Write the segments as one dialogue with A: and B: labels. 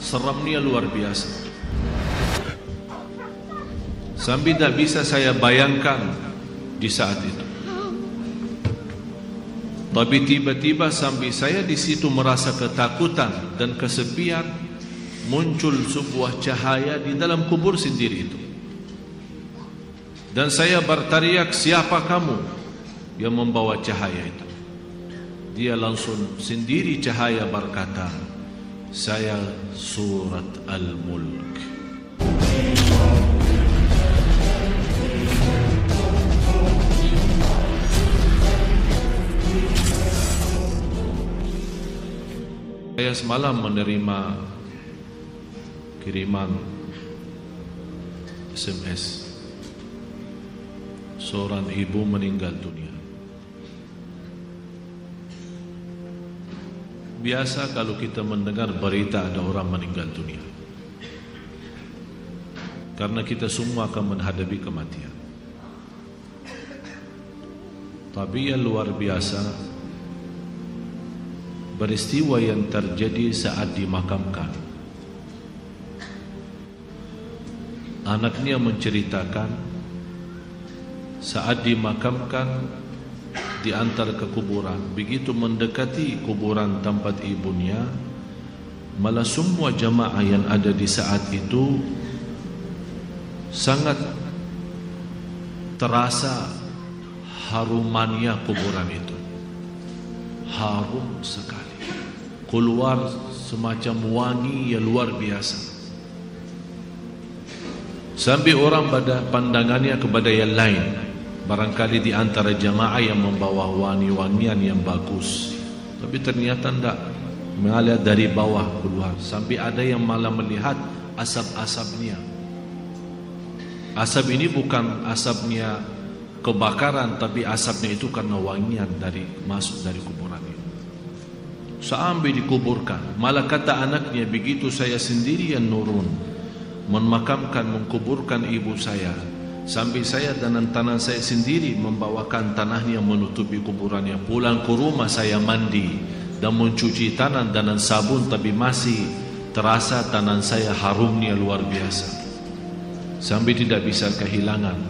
A: seramnya luar biasa. Sampai tak bisa saya bayangkan di saat itu. Tapi tiba-tiba sampai saya di situ merasa ketakutan dan kesepian, muncul sebuah cahaya di dalam kubur sendiri itu. Dan saya berteriak, siapa kamu yang membawa cahaya itu? Dia langsung sendiri cahaya berkata, saya Surat Al-Mulk. Saya semalam menerima kiriman SMS. Seorang ibu meninggal dunia. Biasa kalau kita mendengar berita ada orang meninggal dunia, karena kita semua akan menghadapi kematian. Tapi yang luar biasa, peristiwa yang terjadi saat dimakamkan. Anaknya menceritakan saat dimakamkan diantar ke kuburan, begitu mendekati kuburan tempat ibunya, malah semua jamaah yang ada di saat itu sangat terasa harumannya kuburan itu. Harum sekali, keluar semacam wangi yang luar biasa. Sampai orang pada pandangannya kepada yang lain, barangkali di antara jamaah yang membawa wangi-wangian yang bagus, tapi ternyata tidak, mengalir dari bawah keluar. Sampai ada yang malah melihat asap-asapnya. Asap ini bukan asapnya kebakaran, tapi asapnya itu karena wangian dari masuk dari kuburan itu. Sampai dikuburkan, malah kata anaknya, begitu saya sendiri yang nurun memakamkan, mengkuburkan ibu saya, sampai saya dan tanah saya sendiri membawakan tanahnya menutupi kuburannya. Pulang ke rumah saya mandi dan mencuci tangan dengan sabun, tapi masih terasa tangan saya harumnya luar biasa. Sampai tidak bisa kehilangan.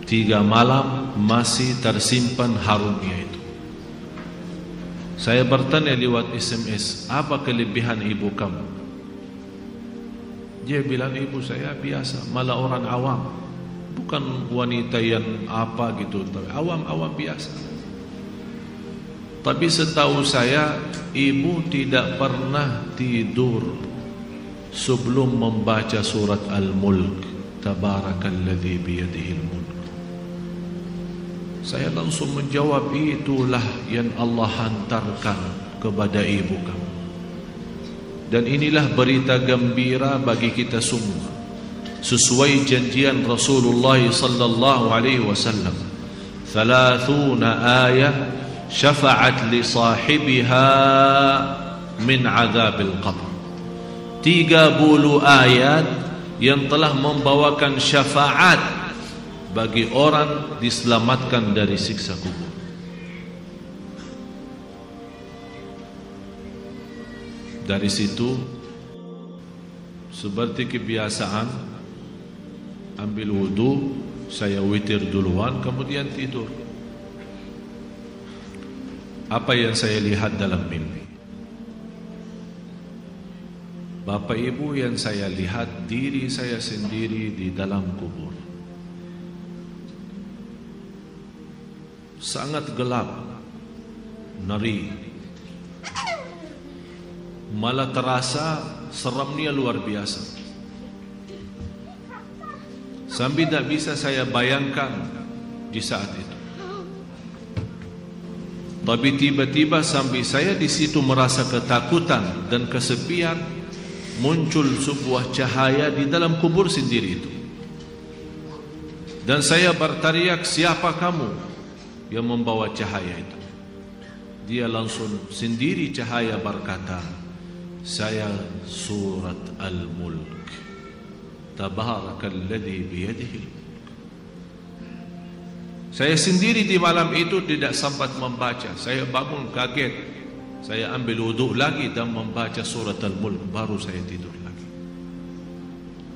A: 3 malam masih tersimpan harumnya itu. Saya bertanya lewat SMS, apa kelebihan ibu kamu? Dia bilang, ibu saya biasa, malah orang awam, bukan wanita yang apa gitu, tapi awam-awam biasa. Tapi setahu saya, ibu tidak pernah tidur sebelum membaca surat Al-Mulk. Tabarakalladzi biyadihil mulk. Saya langsung menjawab, itulah yang Allah hantarkan kepada ibu kamu. Dan inilah berita gembira bagi kita semua, sesuai janjian Rasulullah sallallahu alaihi wasallam. 30 ayat syafa'at li sahibiha min azabil qabr. 30 ayat yang telah membawakan syafaat bagi orang diselamatkan dari siksa kubur. Dari situ, seperti kebiasaan, ambil wudu, saya witir duluan, kemudian tidur. Apa yang saya lihat dalam mimpi? Bapak Ibu, yang saya lihat diri saya sendiri di dalam kubur. Sangat gelap, ngeri. Malah terasa seramnya luar biasa. Sampai tak bisa saya bayangkan di saat itu. Tapi tiba-tiba sampai saya di situ merasa ketakutan dan kesepian, muncul sebuah cahaya di dalam kubur sendiri itu. Dan saya berteriak, siapa kamu yang membawa cahaya itu? Dia langsung sendiri cahaya berkata, saya Surat Al-Mulk. Tabarakalladzi biyadihil mulk. Saya sendiri di malam itu tidak sempat membaca. Saya bangun kaget. Saya ambil wuduk lagi dan membaca surat Al-Mulk, baru saya tidur lagi.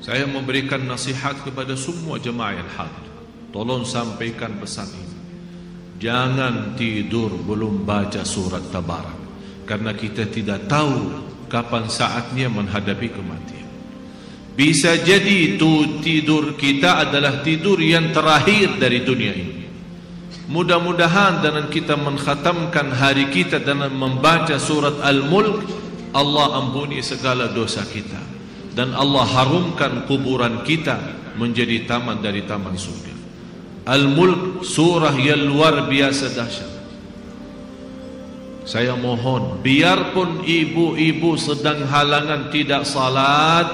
A: Saya memberikan nasihat kepada semua jemaah yang hadir. Tolong sampaikan pesan ini. Jangan tidur belum baca surat Tabarak, karena kita tidak tahu kapan saatnya menghadapi kematian. Bisa jadi itu tidur kita adalah tidur yang terakhir dari dunia ini. Mudah-mudahan dengan kita mengkhatamkan hari kita dengan membaca surat Al-Mulk, Allah ampuni segala dosa kita, dan Allah harumkan kuburan kita menjadi taman dari taman surga. Al-Mulk surah yang luar biasa dahsyat. Saya mohon, biarpun ibu-ibu sedang halangan tidak salat,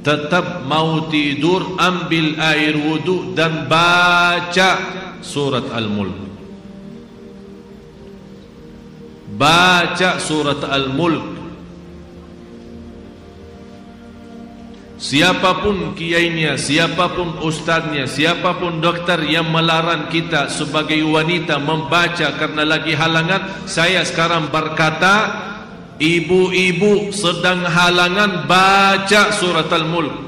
A: tetap mau tidur, ambil air wudu dan baca surat Al-Mulk. Baca surat Al-Mulk. Siapapun kiainya, siapapun ustaznya, siapapun dokter yang melarang kita sebagai wanita membaca karena lagi halangan, saya sekarang berkata, ibu-ibu sedang halangan, baca surat Al-Mulk.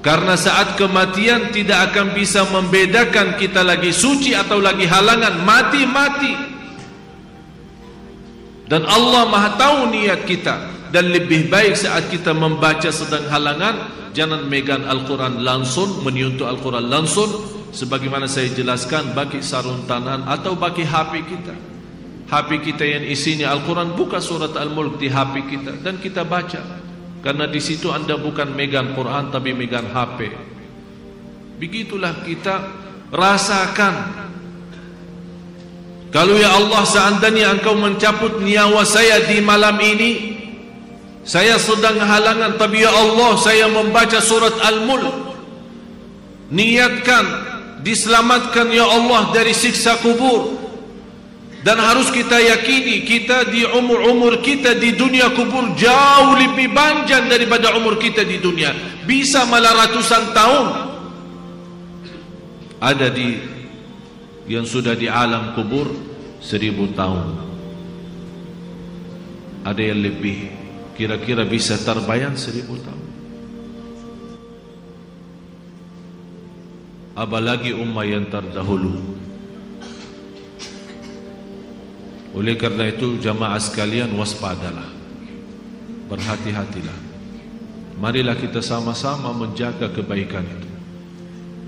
A: Karena saat kematian tidak akan bisa membedakan kita lagi suci atau lagi halangan, mati-mati. Dan Allah Maha tahu niat kita. Dan lebih baik saat kita membaca sedang halangan, jangan megang Al-Quran langsung, menyentuh Al-Quran langsung, sebagaimana saya jelaskan, bagi sarung tangan atau bagi HP kita. HP kita yang isinya Al-Quran, buka surat Al-Mulk di HP kita dan kita baca. Karena di situ anda bukan megang Quran tapi megang HP. Begitulah kita rasakan. Kalau ya Allah, seandainya engkau mencabut nyawa saya di malam ini, saya sedang halangan, tapi ya Allah, saya membaca surat Al-Mulk. Niatkan diselamatkan ya Allah dari siksa kubur. Dan harus kita yakini, kita di umur kita di dunia kubur jauh lebih panjang daripada umur kita di dunia. Bisa malah ratusan tahun. Ada di yang sudah di alam kubur 1000 tahun. Ada yang lebih, kira-kira bisa terbayang 1000 tahun. Apalagi umat yang terdahulu. Oleh karena itu jamaah sekalian, waspadalah, berhati-hatilah. Marilah kita sama-sama menjaga kebaikan itu.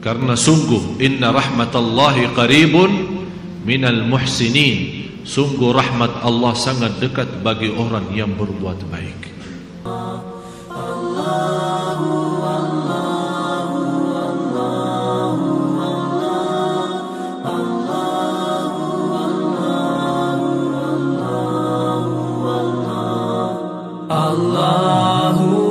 A: Karena sungguh inna rahmatallahi qaribun minal muhsinin. Sungguh rahmat Allah sangat dekat bagi orang yang berbuat baik.
B: Allahu